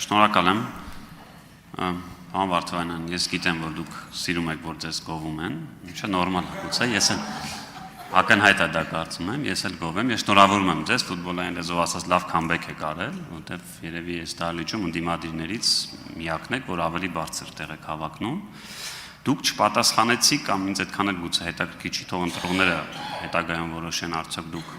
Շնորհակալ եմ, պարոն Վարդանյան, ես գիտեմ, որ դուք սիրում եք, որ ձեզ գովում են, ինչը նորմալ է, գուցե ես էլ ակնհայտ է դա կարծում եմ, ես էլ գովեմ, ես շնորհավորում եմ ձեզ, ֆուտբոլային լեզվով ասած լավ քամբեք եք արել, որտեղ երևի այս դահլիճում ընդդիմադիրներից միակն եք, որ ավելի բարձր տեղ եք հավակնում։ Դուք չպատասխանեցիք կամ ինձ այդքան էլ գուցե հետաքրքիր չի, թող ընտրողները հետագայում որոշեն արդյոք դուք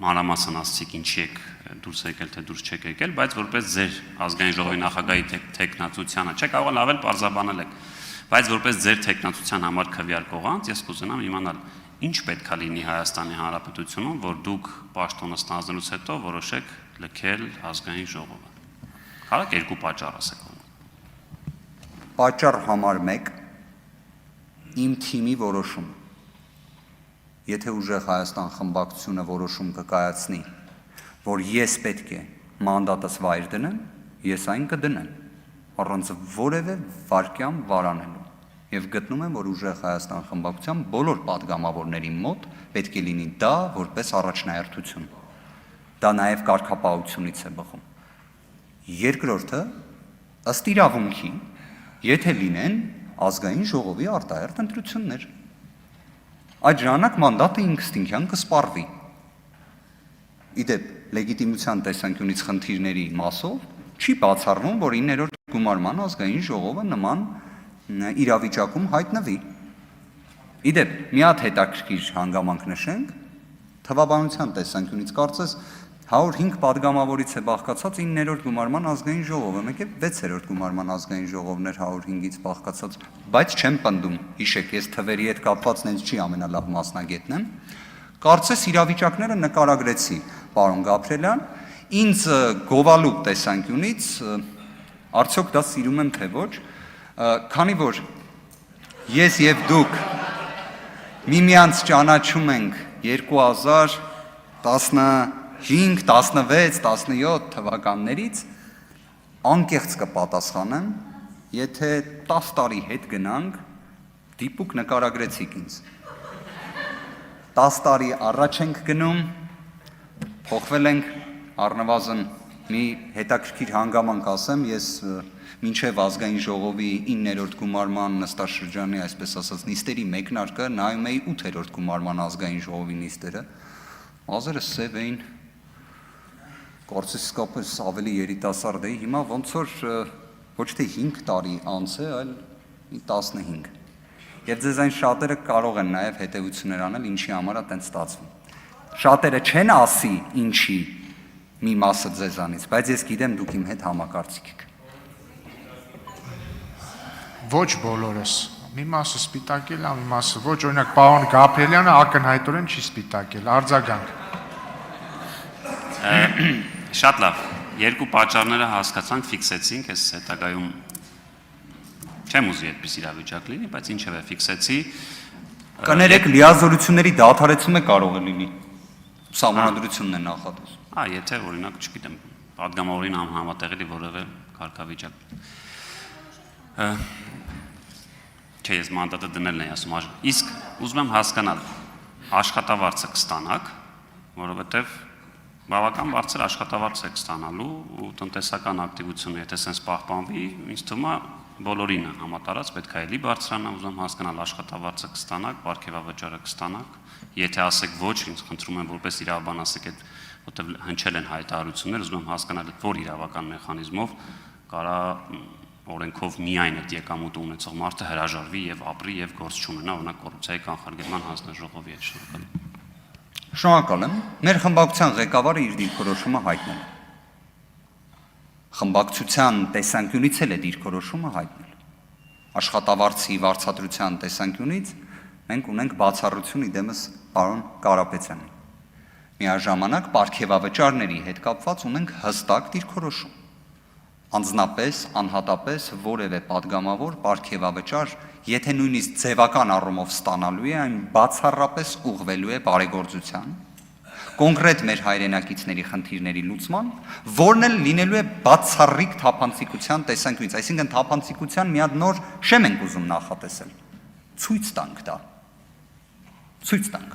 մանրամասն ասացիք ինչի եք դուրս եկել, թե դուրս չեք եկել, բայց որպես ձեր ազգային ժողովի նախագահի թեկնածությանը, չէ կարող է լավ էլ պարզաբանել եք, բայց որպես ձեր թեկնածության համար քվեարկողանց ես կուզենամ իմանալ ինչ պետք է լինի Հայաստանի Հանրապետությունում, որ դուք պաշտոնը ստանձնելուց հետո որոշեք լքել ազգային ժողովը։ Կարո՞ղ երկու պատճառ ասեք։ Պատճառ համար 1 իմ թիմի որոշում։ Եթե ուժեղ Հայաստան խմբակցությունը որոշում կկայացնի, որ ես պետք է մանդատս վայր դնեմ, ես այն կդնեմ, առանց որևէ վարկյամ վարանելու։ Եվ գտնում եմ, որ ուժեղ Հայաստան խմբակցության բոլոր падգամավորների մոտ պետք է լինի դա որպես առաջնահերթություն։ Դա նաև կարգապահությունից է բխում։ Երկրորդը, ըստ իրավունքի, եթե լինեն ազգային ժողովի արտահերթ ընտրություններ, այդ ժամանակ մանդատը ինքնըստինքյան կսպառվի։ Իդեպ, լեգիտիմության տեսանկյունից խնդիրների մասով չի բացառվում, որ 9-րդ գումարման ազգային ժողովը նման իրավիճակում հայտնվի։ Իդեպ, մի հատ հետաքրքիր հանգամանք նշենք, թվաբանության տեսանկյունից կարծես 105 падգամավորից է բաղկացած 9-րդ գումարման ազգային ժողովը, մեկ է 6-րդ գումարման ազգային ժողովն էր 105-ից բաղկացած, բայց չեմ պնդում, հիշեք, ես թվերի հետ կապված նենց չի ամենալավ մասնագետն եմ, կարծես իրավիճակները նկարագրեցի, պարոն Գաբրելյան, ինձ գովալու տեսանկյունից, արդյոք դա սիրում եմ թե ոչ, քանի որ ես և դուք միմյանց ճանաչում ենք 2015, 16, 17 թվականներից, անկեղծ կպատասխանեմ, եթե 10 տարի հետ գնանք, դիպուկ նկարագրեցիք ինձ։ 10 տարի առաջ ենք գնում, փոխվել ենք, առնվազն մի հետաքրքիր հանգամանք ասեմ, ես մինչև ազգային ժողովի 9-րդ գումարման նստաշրջանի, այսպես ասած, նիստերի մեկնարկը նայում էի 8-րդ գումարման ազգային ժողովի նիստերը, մազերը սև էին, կարծես իսկապես ավելի երիտասարդ էի, հիմա ոնց որ ոչ թե 5 տարի անց է, այլ 15։ Եվ ձեզ այն շատերը կարող են նաև հետևություններ անել, ինչի համար է տենց ստացվում։ Շատերը չեն ասի ինչի մի մասը ձեզանից, բայց ես գիտեմ դուք իմ հետ համակարծիք եք։ Ոչ բոլորս, մի մասը սպիտակել է, մի մասը ոչ, օրինակ պարոն Գաբրելյանը ակնհայտորեն չի սպիտակել, արձագանք։ Շատ լավ, երկու պատճառները հասկացանք, ֆիքսեցինք, ես հետագայում չեմ ուզի այդպես իրավիճակ լինի, բայց ինչևէ ֆիքսեցի։ Կներեք, լիազորությունների դադարեցումը կարող է լինի, սահմանադրությունն է նախատեսում։ Եթե օրինակ, չգիտեմ, падգամավորին համատեղելի որևէ կարգավիճակ։ Չէ, ես մանդատը դնելն էի ասում, իսկ ուզում եմ հասկանալ, աշխատավարձը կստանաք, որովհետև բավական բարձր աշխատավարձ եք ստանալու ու տնտեսական ակտիվությունը, եթե սենց պահպանվի, ինձ թվում է բոլորինը համատարած պետք է էլի բարձրանա, ուզում հասկանալ աշխատավարձը կստանաք, պարգևավճարը կստանաք, եթե ասեք ոչ, ինձ խնդրում եմ որպես իրավաբան ասեք այդ, որտեղ հնչել են հայտարարություններ, ուզում եմ հասկանալ որ իրավական մեխանիզմով կարա օրենքով միայն այդ եկամուտը ունեցող մարդը հրաժարվի եւ ապրի եւ գործ չունենա, օրինակ կոռուպցիայի կանխարգելման հանձնաժողովի հետ շնորհակալ։ Շնորհակալ եմ, մեր խմբակցության ղեկավարը իր դիրքորոշումը հայտնել։ Խմբակցության տեսանկյունից էլ է դիրքորոշումը հայտնել։ Աշխատավարձի վարձատրության տեսանկյունից մենք ունենք բացառություն իդեմս պարոն Կարապետյանին։ Միաժամանակ պարգևավճարների հետ կապված ունենք հստակ դիրքորոշում։ Անձնապես, անհատապես որևէ падգամավոր պարգևավճար, եթե նույնիսկ ձևական առումով ստանալու է, այն բացառապես ուղղվելու է բարեգործության, կոնկրետ մեր հայրենակիցների խնդիրների լուծման, որն էլ լինելու է բացառիկ թափանցիկության տեսանկյունից, այսինքն թափանցիկության մի հատ նոր շեմ ենք ուզում նախատեսել, ցույց տանք դա, ցույց տանք,